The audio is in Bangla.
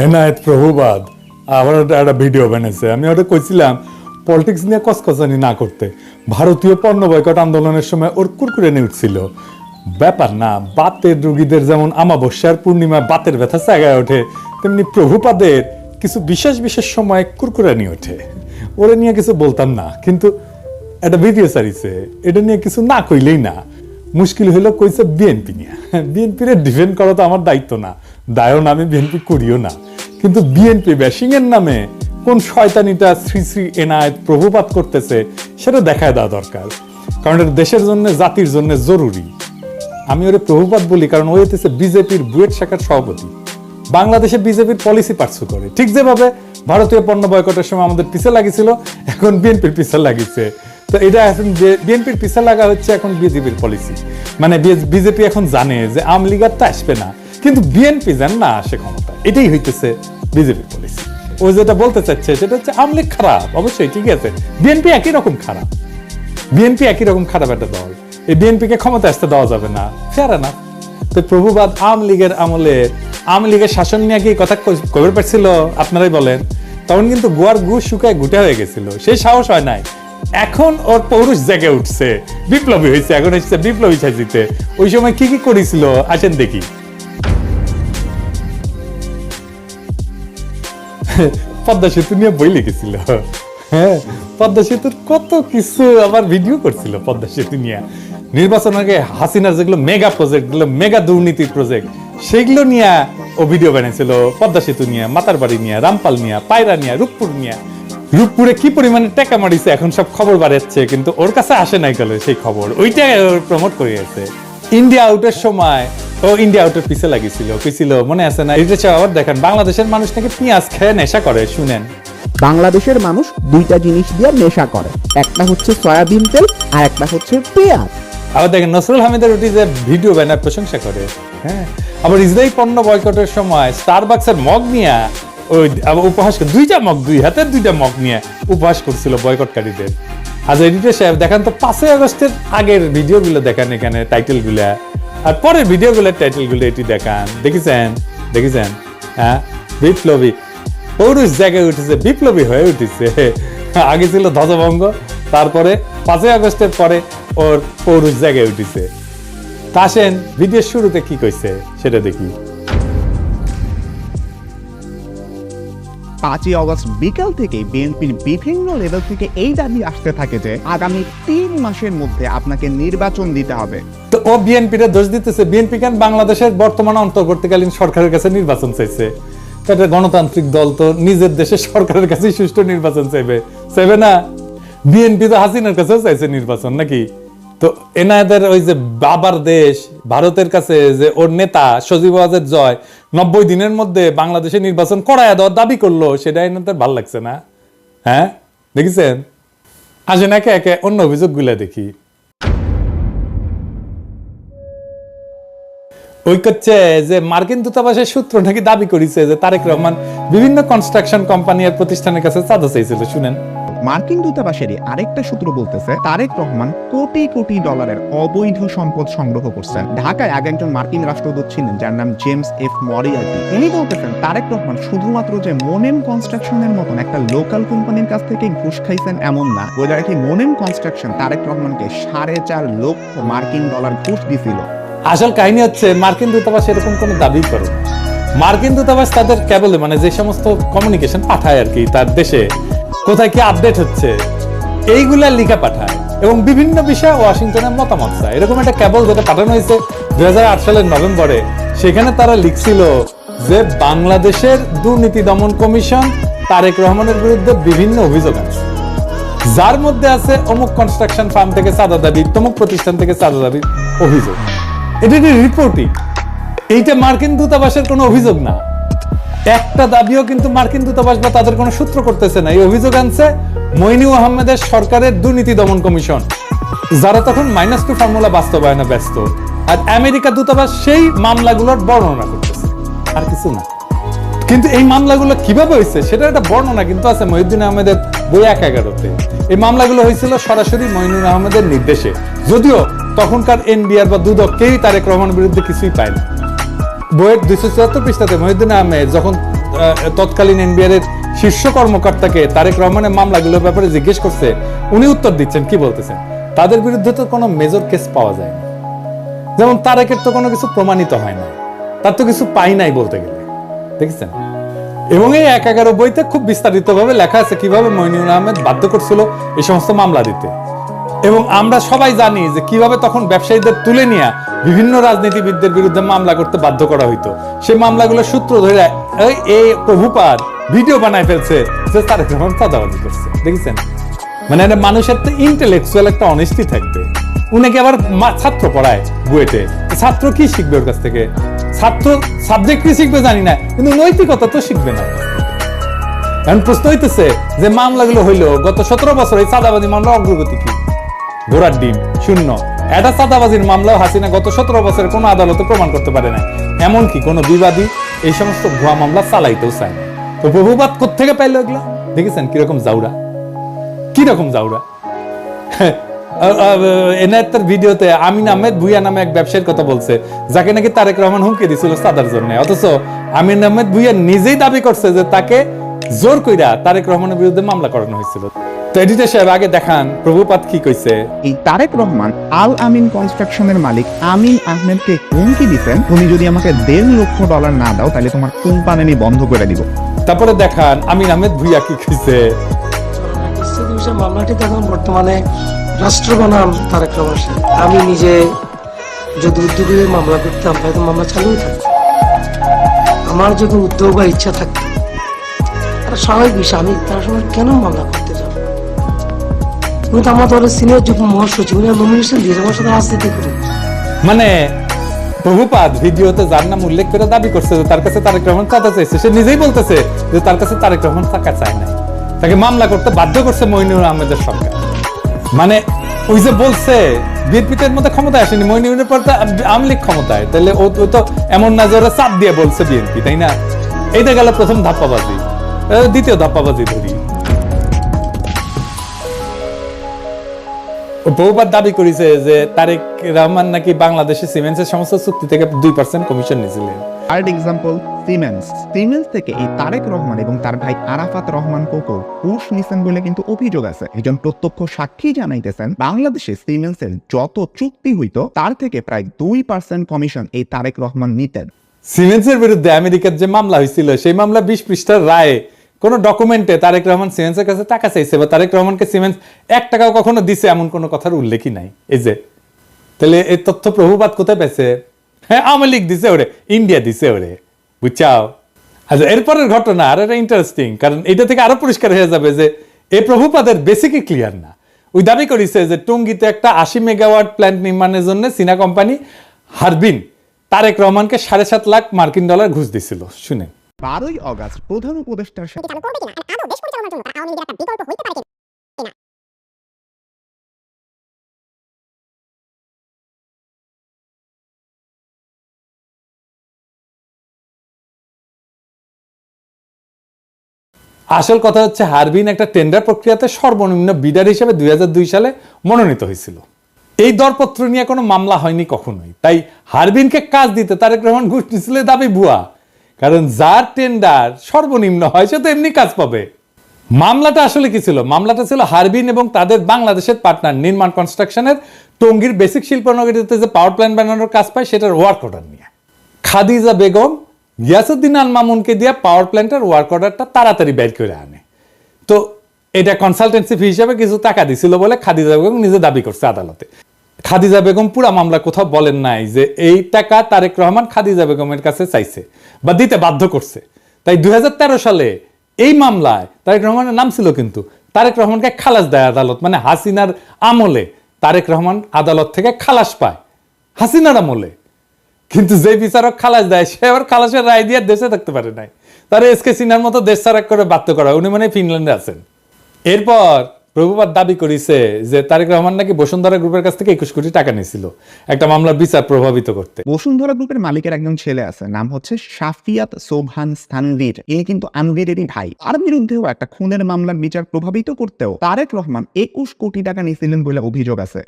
এনায়েত প্রভুবাদ আবার একটা ভিডিও বানাইছে। আমি ওটা কইছিলাম পলিটিক্স নিয়ে কসকসানি না করতে। ভারতীয় পণ্য বয়কট আন্দোলনের সময় ওর কুরকুরে নিয়ে উঠছিল। ব্যাপার না, বাতের রোগীদের যেমন আমাবস্যার পূর্ণিমা বাতের ব্যথা জায়গায় ওঠে, তেমনি প্রভুপাদের কিছু বিশেষ বিশেষ সময় কুরকুরে নিয়ে ওঠে। ওরা নিয়ে কিছু বলতাম না, কিন্তু একটা ভিডিও সারিছে, এটা নিয়ে কিছু না কইলেই না। মুশকিল হইলো কইছে বিএনপি নিয়ে। বিএনপির ডিফেন্ড করা তো আমার দায়িত্ব না, দায়ও না, আমি বিএনপি করিও না। কিন্তু বিএনপি ব্যাশিং এর নামে কোন শয়তানিটা শ্রী শ্রী এনায়েত প্রভুপাত করতেছে সেটা দেখায় দেওয়া দরকার, কারণ এটা দেশের জন্য জাতির জন্য জরুরি। আমি ওরে প্রভুপাত বলি কারণ ও হইতেছে বিজেপির বুয়েট শাখার সভাপতি। বাংলাদেশে বিজেপির পলিসি পার্সু করে, ঠিক যেভাবে ভারতীয় পণ্য বয়কটের সময় আমাদের পিছে লাগিয়েছিল, এখন বিএনপির পিছে লাগিয়েছে। তো এটা এখন বিএনপির পিছে লাগা হচ্ছে এখন বিজেপির পলিসি। মানে বিজেপি এখন জানে যে আওয়ামী লীগ আর তো আসবে না, কিন্তু বিএনপি যেন না আসে ক্ষমতা, এটাই হইতেছে বিজেপির পলিসি। ও যেটা বলতে চাচ্ছে সেটা হচ্ছে আওয়ামী লীগ খারাপ, অবশ্যই ঠিক আছে, বিএনপি একই রকম খারাপ। বিএনপি একই রকম খারাপ একটা দল, এই বিএনপিকে ক্ষমতা আসতে দেওয়া যাবে না, ফেয়ার না। তো প্রভুবাদ আওয়ামী লীগের আমলে আওয়ামী লীগের শাসন নিয়ে কি কথা কবে পারছিল আপনারাই বলেন? তখন কিন্তু গোয়ার গু শুকায় গুটা হয়ে গেছিল, সেই সাহস হয় নাই। এখন ওর পৌরুষ জেগে উঠছে, বিপ্লবী হয়েছে, এখন হচ্ছে বিপ্লবী সাজিতে। ওই সময় কি কি করেছিল আসেন দেখি। পদ্মা সেতু নিয়ে বই লিখেছিল, হ্যাঁ, পদ্মা সেতুর কত কিছু আবার ভিডিও করছিল পদ্মা সেতু নিয়ে। নির্বাচন আগে হাসিনার যেগুলো মেগা প্রজেক্ট, গুলো মেগা দুর্নীতির প্রজেক্ট, সেগুলো নিয়ে ও ভিডিও বানিয়েছিল। পদ্মা সেতু নিয়ে, মাতারবাড়ি নিয়ে, রামপাল নিয়ে, পায়রা নিয়ে, রূপপুর নিয়ে। রূপপুরে কি পরিমাণে টাকা মারিছে এখন সব খবর বাড়াচ্ছে, কিন্তু ওর কাছে আসে নাই গেল সেই খবর, ওইটা প্রমোট করে গেছে। ইন্ডিয়া আউটের সময় ও ইন্ডিয়া আউটের পিছে লাগিয়েছিল, কইছিল মনে আছে না? এটা আবার দেখেন, বাংলাদেশের মানুষ নাকি পেঁয়াজ খেয়ে নেশা করে। শুনেন, বাংলাদেশের মানুষ দুইটা জিনিস দিয়ে নেশা করে, একটা হচ্ছে সয়াবিন তেল আর একটা হচ্ছে পেঁয়াজ। আবার দেখেন নসরুল হামিদের ওটি যে ভিডিও ব্যানার প্রশংসা করে, হ্যাঁ। আবার ইসরায়েলি পণ্য বয়কটের সময় স্টারবাক্সের মগ নিয়ে ওই উপহাস, দুইটা মগ, দুই হাতের দুইটা মগ নিয়ে উপহাস করছিল বয়কটকারীদের। আজ এডিটর সাহেব দেখান তো 5ই আগস্টের আগের ভিডিওগুলো দেখান, এখানে টাইটেল গুলা, আর পরের ভিডিও গুলোর টাইটেল গুলো এটি দেখান। দেখেছেন? হ্যাঁ, বিপ্লবী পৌরুষ জায়গায় উঠেছে, বিপ্লবী হয়ে উঠেছে। আগে ছিল ধ্বজভঙ্গ, তারপরে 5ই আগস্টের পরে ওর পৌরুষ জায়গায় উঠেছে। তা আসেন ভিডিওর শুরুতে কি কইছে সেটা দেখি। 5ই আগস্ট বিকাল থেকে বিএনপির বিভিন্ন লেভেল থেকে এই দাবি আসতে থাকে যে আগামী 3 মাসের মধ্যে আপনাকে নির্বাচন দিতে হবে। তো ও বিএনপির দোষ দিতেছে। বিএনপি কেন বাংলাদেশের বর্তমান অন্তর্বর্তীকালীন সরকারের কাছে নির্বাচন চাইছে? এটা গণতান্ত্রিক দল, তো নিজের দেশের সরকারের কাছে সুষ্ঠু নির্বাচন চাইবে না? বিএনপি তো হাসিনার কাছেও চাইছে নির্বাচন নাকি? তো এনাদের ওই যে বাবার দেশ ভারতের কাছে যে ওর নেতা সজীব ওয়াজেদ জয় 90 দিনের মধ্যে বাংলাদেশে নির্বাচন করায় দেওয়ার দাবি করলো, সেটা এনাদের ভালো লাগছে না? হ্যাঁ, দেখেছেন? আসেন একে একে অন্য অভিযোগগুলা দেখি। ওই করছে যে মার্কিন দূতাবাসের সূত্র নাকি দাবি করেছে যে তারেক রহমান বিভিন্ন কনস্ট্রাকশন কোম্পানি আর প্রতিষ্ঠানের কাছে চাঁদা চাইছিল। শুনেন, মার্কিন দূতাবাসেরই আরেকটা সূত্র বলতেছে তারেক রহমান কোটি কোটি ডলারের অবৈধ সম্পদ সংগ্রহ করছেন। ঢাকায় আগে একজন মার্কিন রাষ্ট্রদূত ছিলেন যার নাম জেমস এফ মরিয়ার্টি। উনি বলতেছেন তারেক রহমান শুধুমাত্র যে মোনেম কনস্ট্রাকশনের মতন একটা লোকাল কোম্পানির কাছ থেকে ঘুষ খাইছেন এমন না, বোঝা কি মোনেম কনস্ট্রাকশন তারেক রহমানকে 4.5 লক্ষ মার্কিন ডলার ঘুষ দিছিল। আসল কাহিনী হচ্ছে মার্কিন দূতাবাস এরকম কোনো দাবি করে। মার্কিন দূতাবাস তাদের কেবল মানে যে সমস্ত কমিউনিকেশন পাঠায় আর কি, তার দেশে কোথায় কি আপডেট হচ্ছে এইগুলা লিখে পাঠায় এবং বিভিন্ন বিষয়ে ওয়াশিংটনের মতামত চায়। এরকম একটা কেবল যেটা পাঠানো হয়েছে 2008 সালের নভেম্বরে, সেখানে তারা লিখছিল যে বাংলাদেশের দুর্নীতি দমন কমিশন তারেক রহমানের বিরুদ্ধে বিভিন্ন অভিযোগ আছে, যার মধ্যে আছে অমুক কনস্ট্রাকশন ফার্ম থেকে চাঁদা দাবি, তমুক প্রতিষ্ঠান থেকে চাঁদা দাবির অভিযোগ। এটা রিপোর্টিং, এইটা মার্কিন দূতাবাসের কোনো অভিযোগ না। একটা দাবিও কিন্তু মার্কিন দূতাবাস বা তাদের কোনো সূত্র করতেছে না। এই অভিযোগ আনছে মইনুল আহমেদের সরকারের দুর্নীতি দমন কমিশন, যারা তখন -2 ফর্মুলা বাস্তবায়নে ব্যস্ত। আর আমেরিকা দূতাবাস সেই মামলাগুলোর বর্ণনা করতেছে, আর কিছু না। কিন্তু এই মামলাগুলো কিভাবে হয়েছে সেটা একটা বর্ণনা কিন্তু আছে মহিউদ্দিন আহমেদের বই 1/11-তে। এই মামলাগুলো হয়েছিল সরাসরি মইনুল আহমেদের নির্দেশে, যদিও তখনকার এনবিআর বা দুদক কেউই তারেক রহমানের বিরুদ্ধে কিছুই পায় না। বইয়ের 274 পৃষ্ঠাতে মহিউদ্দিন আহমেদ যখন তৎকালীন এনবিআর এর শীর্ষ কর্মকর্তাকে তারেক রহমানের মামলাগুলোর ব্যাপারে জিজ্ঞেস করছে, উনি উত্তর দিচ্ছেন, কি বলতেছেন, তাদের বিরুদ্ধে তো কোনো মেজর কেস পাওয়া যায় না, যেমন তারেকের তো কোনো কিছু প্রমাণিত হয় না, তার তো কিছু পাই নাই বলতে গেলে, দেখেছেন। এবং এই 111 বইতে খুব বিস্তারিতভাবে লেখা আছে কিভাবে মইনুল আহমেদ বাধ্য করছিল এই সমস্ত মামলা দিতে। এবং আমরা সবাই জানি যে কিভাবে তখন ব্যবসায়ীদের তুলে নিয়ে বিভিন্ন রাজনীতিবিদদের বিরুদ্ধে মামলা করতে বাধ্য করা হইতো। সেই মামলাগুলোর সূত্র ধরে এই প্রভুপাদ ভিডিও বানায় ফেলছে যে তারেক রহমান চাঁদাবাজি করছে, দেখেছেন। মানে মানুষের তো ইন্টেলেকচুয়াল একটা অনেস্টি থাকবে। উনাকে আবার ছাত্র পড়ায় বুয়েটে, ছাত্র কি শিখবে ওর কাছ থেকে? ছাত্র সাবজেক্ট কি শিখবে জানি না, কিন্তু নৈতিকতা তো শিখবে না। কারণ প্রশ্ন হইতেছে যে মামলাগুলো হইলো গত 17 বছর, এই চাঁদাবাজি মামলা অগ্রগতি কি? ঘোড়ার ডিম, শূন্য। এটা চাঁদাবাজির মামলাও হাসিনা গত 17 বছরে কোনো আদালতে প্রমাণ করতে পারে না, এমনকি কোনো বিবাদী এই সমস্ত ভুয়া মামলা চালাইতেও চায় না। তো প্রভুপাত কোত্থেকে পাইলো এগুলো? দেখেছেন কিরকম জাউরা, কিরকম জাউরা। এনায়েতের ভিডিওতে আমিন আহমেদ ভুইয়া নামে এক ব্যবসায়ীর কথা বলছে, যাকে নাকি তারেক রহমান হুমকি দিছিল চাঁদার জন্য। অথচ আমিন আহমেদ ভুইয়া নিজেই দাবি করছে যে তাকে জোর কইরা তারেক রহমানের বিরুদ্ধে মামলা করানো হয়েছিল। তো এডিটর সাহেব আগে দেখান প্রভুপাত কি কইছে। এই তারেক রহমান আল আমিন কনস্ট্রাকশনের মালিক আমিন আহমেদকে হুমকি দিচ্ছেন, তুমি যদি আমাকে $1.5 লক্ষ না দাও তাহলে তোমার কোম্পানি আমি বন্ধ করে দিব। তারপরে দেখান আমিন আহমেদ ভুইয়া কি কইছে। মামলাটি এখন বর্তমানে রাষ্ট্র বনাম তারেক রহমান। আমি নিজে যদি উদ্যোগ হয়ে মামলা করতাম তাহলে মামলা চালুই থাকতো। আমার যদি উদ্যোগ বা ইচ্ছা থাকতো, তারা স্বাভাবিক বিষয়, আমি তার সময় কেন মামলা করতে যাব? উনি তো আমার দলের সিনিয়র যুগ্ম মহাসচিব, উনি নমিনেশন দিয়েছে, আমার সাথে রাজনীতি করুন। মানে প্রভুপাত ভিডিওতে যার নাম উল্লেখ করে দাবি করছে যে তার কাছে তারেক রহমান চাঁদা চাইছে, সে নিজেই বলতেছে যে তার কাছে তারেক রহমান টাকা চায় নাই, তাকে মামলা করতে বাধ্য করছে মইনুল আহমেদের সরকার। মানে ওই যে বলছে বিএনপির মধ্যে ক্ষমতায় আসেনি, মইনুলের পর আওয়ামী লীগ ক্ষমতায়, তাহলে ও তো এমন না যে ওরা চাপ দিয়ে বলছে বিএনপি, তাই না? এইটা গেল প্রথম ধাপ্পাবাজি। দ্বিতীয় ধাপ্পাবাজি ধরি, বহুবার দাবি করেছে যে তারেক রহমান নাকি বাংলাদেশের সিমেন্টসের সমস্ত চুক্তি থেকে 2% কমিশন নিয়েছিলেন। থার্ড এক্সাম্পল সিমেন্স থেকে এই তারেক রহমান এবং তার ভাই আরাফাত রহমান কোকো ঘুষ নিছেন বলে কিন্তু অভিযোগ আছে। একজন প্রত্যক্ষ সাক্ষী জানাইতেছেন বাংলাদেশে সিমেন্সের যত চুক্তি হইতো তার থেকে প্রায় 2% কমিশন এই তারেক রহমান নিতেন। সিমেন্সের বিরুদ্ধে আমেরিকার যে মামলা হয়েছিল, সেই মামলা 20 পৃষ্ঠার রায়ে কোন ডকুমেন্টে তারেক রহমান সিমেন্সের কাছে টাকা চাইছে বা তারেক রহমানকে সিমেন্স 1 টাকাও কখনো দিছে এমন কোন কথার উল্লেখই নাই। এই যে তাহলে এই তথ্য প্রভুপাত কোথায় পেয়েছে? হ্যাঁ, আওয়ামী লীগ দিছে ওরে, ইন্ডিয়া দিছে ওরে, বুঝছাও। আচ্ছা, এরপরের ঘটনা আর এটা ইন্টারেস্টিং, কারণ এটা থেকে আরো পরিষ্কার হয়ে যাবে যে এই প্রভুপাদের বেসিকই ক্লিয়ার না। ওই দাবি করেছে যে টঙ্গীতে একটা 80 মেগাওয়াট প্ল্যান্ট নির্মাণের জন্য চীনা কোম্পানি হারবিন তারেক রহমানকে $7.5 লাখ মার্কিন ডলার ঘুষ দিছিল। শুনেন। 12ই অগাস্ট প্রধান উপদেষ্টার সাথে চালু করবে কিনা, আর আদৌ দেশ পরিচালনার জন্য তারা আওয়ামী লীগের একটা বিকল্প হইতে পারে কিনা। আসল কথা হচ্ছে হারবিন একটা টেন্ডার প্রক্রিয়াতে সর্বনিম্ন বিডার হিসেবে 2002 সালে মনোনীত হয়েছিল। এই দরপত্র নিয়ে কোনো মামলা হয়নি কখনোই। তাই হারবিনকে কাজ দিতে তারেক রহমান ঘুষ নিয়েছিল দাবি ভুয়া, কারণ যার টেন্ডার সর্বনিম্ন হয় সে তো এমনি কাজ পাবে। মামলাটা আসলে কি ছিল? মামলাটা ছিল হারবিন এবং তাদের বাংলাদেশের পার্টনার নির্মাণ কনস্ট্রাকশনের টঙ্গীর বেসিক শিল্পনগরীতে যে পাওয়ার প্ল্যান্ট বানানোর কাজ পায় সেটার ওয়ার্ক অর্ডার নিয়ে। খাদিজা বেগম গিয়াসউদ্দিন আল মামুনকে দিয়ে পাওয়ার প্ল্যান্টের ওয়ার্ক অর্ডারটা তাড়াতাড়ি বের করে আনে। তো এটা কনসালটেন্সি ফি হিসেবে কিছু টাকা দিছিল বলে খাদিজা বেগম নিজে দাবি করছে আদালতে। খাদিজা বেগম পুরা মামলা কোথাও বলেন নাই যে এই টাকা তারেক রহমান খাদিজা বেগমের কাছে চাইছে বা দিতে বাধ্য করছে। তাই 2013 সালে এই মামলায় তারেক রহমানের নাম ছিল, কিন্তু তারেক রহমানকে খালাস দেয় আদালত। মানে হাসিনার আমলে তারেক রহমান আদালত থেকে খালাস পায়, হাসিনার আমলে। কিন্তু যে বিচারক খালাস দেয় সে আবার খালাসের রায় দিয়ে দেশে থাকতে পারে নাই, তার এসকে সিনহার মতো দেশ ছাড়া করে বাধ্য করা। উনি মানে ফিনল্যান্ডে আছেন। এরপর প্রভুপাত দাবি করেছে যে তারেক রহমান নাকি বসুন্ধরা গ্রুপের কাছ থেকে 21 কোটি টাকা নিয়েছিল একটা মামলার বিচার প্রভাবিত করতে। বসুন্ধরা গ্রুপের মালিকের একজন ছেলে আছে, নাম হচ্ছে শাফিয়াত সোবহান তানভীর। ইনি কিন্তু আনভীরেরই ভাই। তার বিরুদ্ধেও একটা খুনের মামলার বিচার প্রভাবিত করতেও তারেক রহমান 21 কোটি টাকা নিয়েছিলেন বলে অভিযোগ আছে।